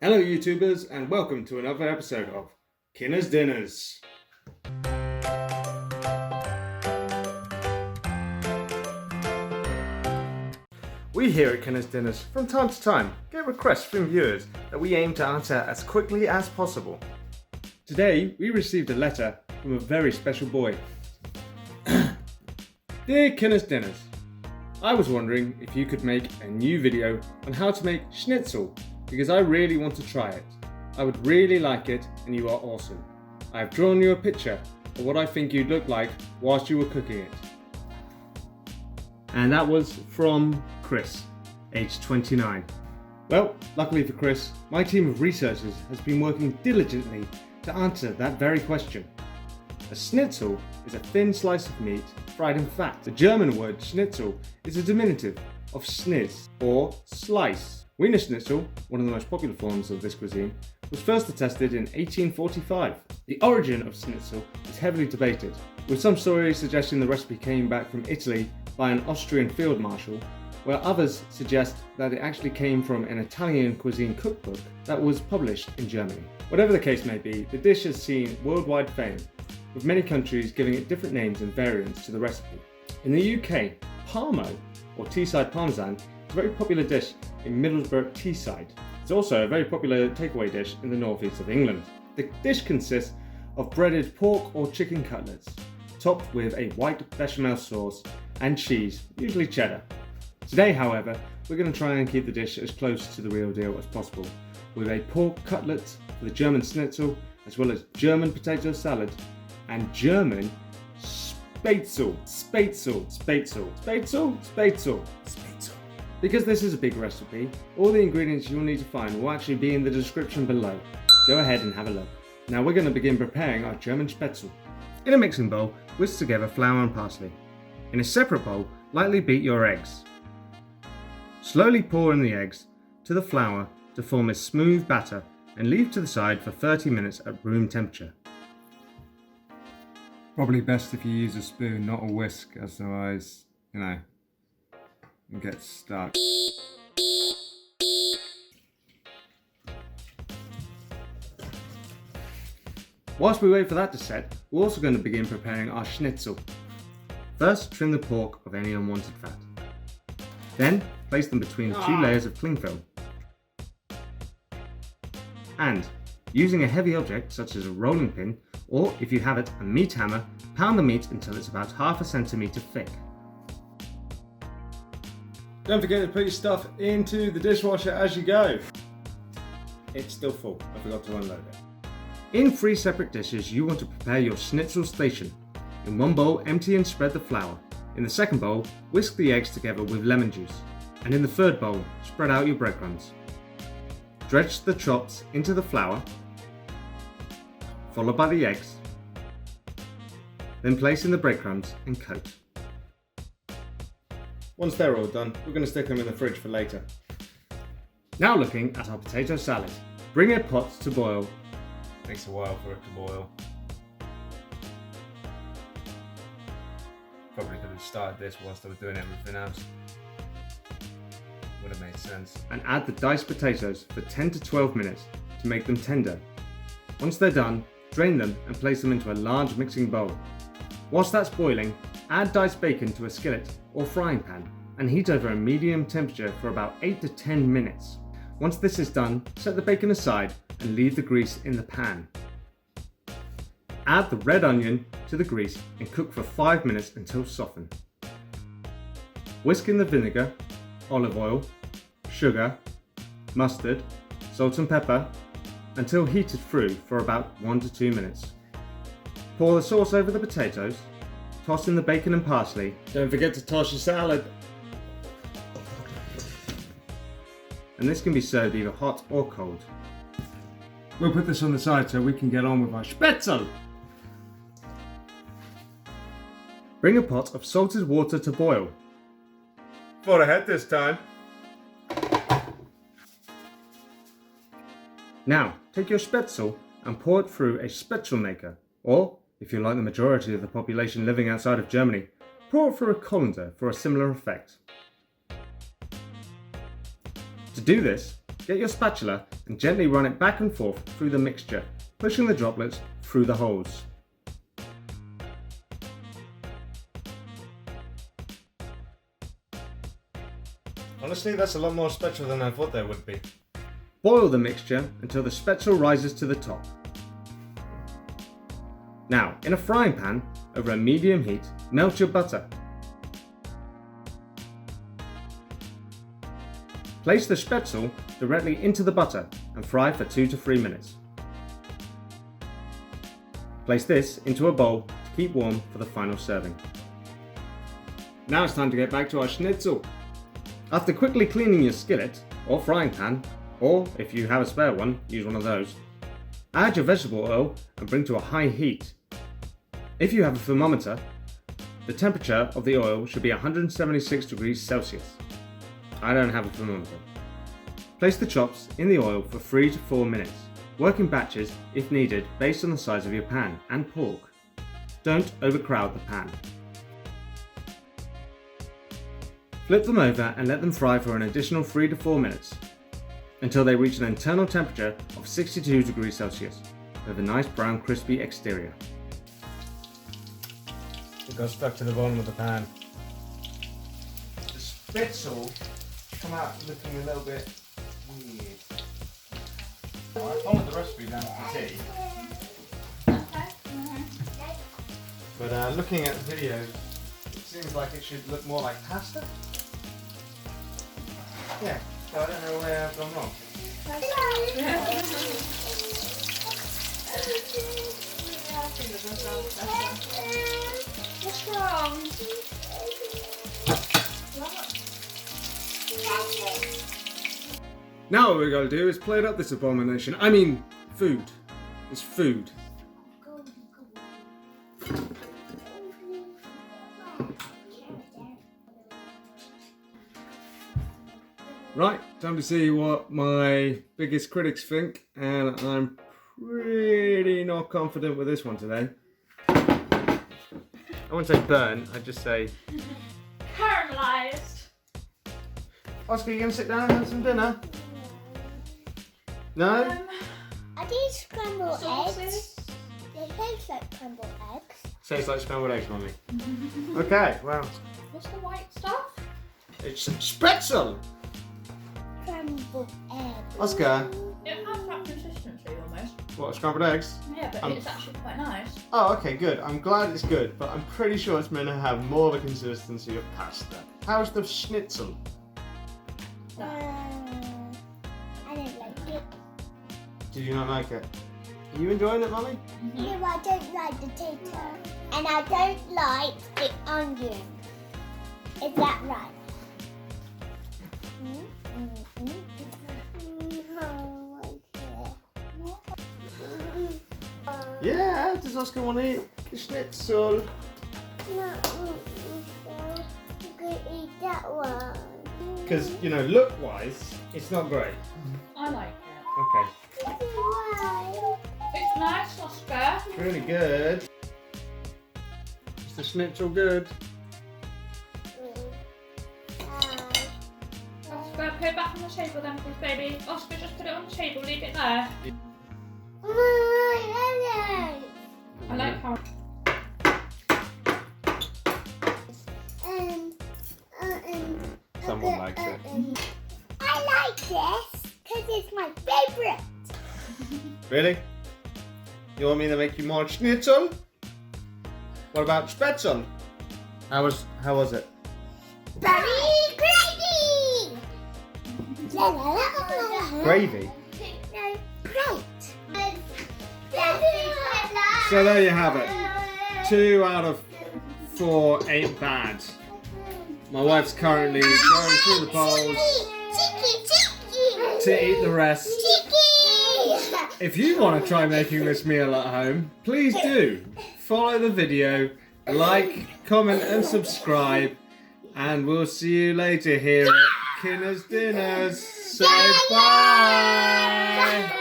Hello YouTubers and welcome to another episode of Kinder's Dinners. We here at Kinder's Dinners from time to time get requests from viewers that we aim to answer as quickly as possible. Today we received a letter from a very special boy. Dear Kinder's Dinners, I was wondering if you could make a new video on how to make Schnitzel because I really want to try it. I would really like it and you are awesome. I have drawn you a picture of what I think you'd look like whilst you were cooking it. And that was from Kris, aged 29. Well, luckily for Kris, my team of researchers has been working diligently to answer that very question. A schnitzel is a thin slice of meat fried in fat. The German word Schnitzel is a diminutive of Schniz, or slice. Wiener Schnitzel, one of the most popular forms of this cuisine, was first attested in 1845. The origin of Schnitzel is heavily debated, with some stories suggesting the recipe came back from Italy by an Austrian field marshal, where others suggest that it actually came from an Italian cuisine cookbook that was published in Germany. Whatever the case may be, the dish has seen worldwide fame, with many countries giving it different names and variants to the recipe. In the UK, Parmo, or Teesside Parmesan, is a very popular dish in Middlesbrough Teesside. It's also a very popular takeaway dish in the northeast of England. The dish consists of breaded pork or chicken cutlets, topped with a white bechamel sauce and cheese, usually cheddar. Today, however, we're going to try and keep the dish as close to the real deal as possible, with a pork cutlet for the German Schnitzel, as well as German potato salad and German Spaetzel. Because this is a big recipe, all the ingredients you'll need to find will actually be in the description below. Go ahead and have a look. Now we're going to begin preparing our German Spaetzel. In a mixing bowl, whisk together flour and parsley. In a separate bowl, lightly beat your eggs. Slowly pour in the eggs to the flour to form a smooth batter and leave to the side for 30 minutes at room temperature. Probably best if you use a spoon, not a whisk, otherwise, it gets stuck. Whilst we wait for that to set, we're also going to begin preparing our schnitzel. First, trim the pork of any unwanted fat. Then, place them between 2 layers of cling film. And, using a heavy object such as a rolling pin, or if you have it, a meat hammer, pound the meat until it's about half a centimetre thick. Don't forget to put your stuff into the dishwasher as you go. It's still full, I forgot to unload it. In 3 separate dishes, you want to prepare your schnitzel station. In one bowl, empty and spread the flour. In the second bowl, whisk the eggs together with lemon juice. And in the third bowl, spread out your breadcrumbs. Dredge the chops into the flour, followed by the eggs. Then place in the breadcrumbs and coat. Once they're all done, we're going to stick them in the fridge for later. Now looking at our potato salad. Bring a pot to boil. Takes a while for it to boil. Probably could have started this whilst I was doing everything else. Would have made sense. And add the diced potatoes for 10 to 12 minutes to make them tender. Once they're done, drain them and place them into a large mixing bowl. Whilst that's boiling, add diced bacon to a skillet or frying pan and heat over a medium temperature for about 8 to 10 minutes. Once this is done, set the bacon aside and leave the grease in the pan. Add the red onion to the grease and cook for 5 minutes until softened. Whisk in the vinegar, olive oil, sugar, mustard, salt and pepper until heated through for about 1 to 2 minutes. Pour the sauce over the potatoes, toss in the bacon and parsley. Don't forget to toss your salad. And this can be served either hot or cold. We'll put this on the side so we can get on with our Spaetzel. Bring a pot of salted water to boil. Thought ahead this time. Now, take your Spaetzel and pour it through a Spaetzel maker, or, if you're like the majority of the population living outside of Germany, pour it through a colander for a similar effect. To do this, get your spatula and gently run it back and forth through the mixture, pushing the droplets through the holes. Honestly, that's a lot more Spaetzel than I thought there would be. Boil the mixture until the Spaetzel rises to the top. Now, in a frying pan, over a medium heat, melt your butter. Place the Spaetzel directly into the butter and fry for 2 to 3 minutes. Place this into a bowl to keep warm for the final serving. Now it's time to get back to our Schnitzel. After quickly cleaning your skillet or frying pan, or if you have a spare one, use one of those, add your vegetable oil and bring to a high heat. If you have a thermometer, the temperature of the oil should be 176 degrees Celsius. I don't have a thermometer. Place the chops in the oil for 3 to 4 minutes. Work in batches if needed based on the size of your pan and pork. Don't overcrowd the pan. Flip them over and let them fry for an additional 3 to 4 minutes until they reach an internal temperature of 62 degrees Celsius with a nice brown crispy exterior. It got stuck to the bottom of the pan. The Spaetzel come out looking a little bit weird. I followed the recipe down to the T. But looking at the video, it seems like it should look more like pasta. Yeah, so I don't know where I've gone wrong. What's wrong? Now what we're going to do is plate up this abomination. I mean, food. It's food. Right, time to see what my biggest critics think, and I'm pretty not confident with this one today. I wouldn't say burnt, I'd just say... Caramelised. Oscar, you gonna sit down and have some dinner? No? Are these scrambled Sauces? eggs? They taste like scrambled eggs. Tastes like scrambled eggs, Mummy. Okay, well, What's the white stuff? it's Spaetzel! Scrambled eggs. Oscar, It has that consistency almost. what, scrambled eggs? Yeah, but it's actually quite nice. Oh, okay, good. I'm glad it's good, but I'm pretty sure it's meant to have more of a consistency of pasta. How's the Schnitzel? I don't like it. Did you not like it? Are you enjoying it, Mummy? No, I don't like the potato. And I don't like the onion. Is that right? Yeah, does Oscar want to eat the Schnitzel? No, you could eat that one. Because, you know, look-wise, it's not great. I like it. Okay. Why? It's nice, Oscar. It's really good. Is the Schnitzel good? Oscar, put it back on the table then, please, baby. Oscar, just put it on the table, leave it there. I like how... Someone likes it. I like this because it's my favourite. Really? You want me to make you more Schnitzel? What about Spaetzel? How was it? Very gravy! Gravy? No, great. So there you have it. 2 out of 4 ain't bad. My wife's currently going through the polls to eat the rest. If you want to try making this meal at home, please do. Follow the video, like, comment and subscribe, and we'll see you later here at Kinner's Dinners. Say bye!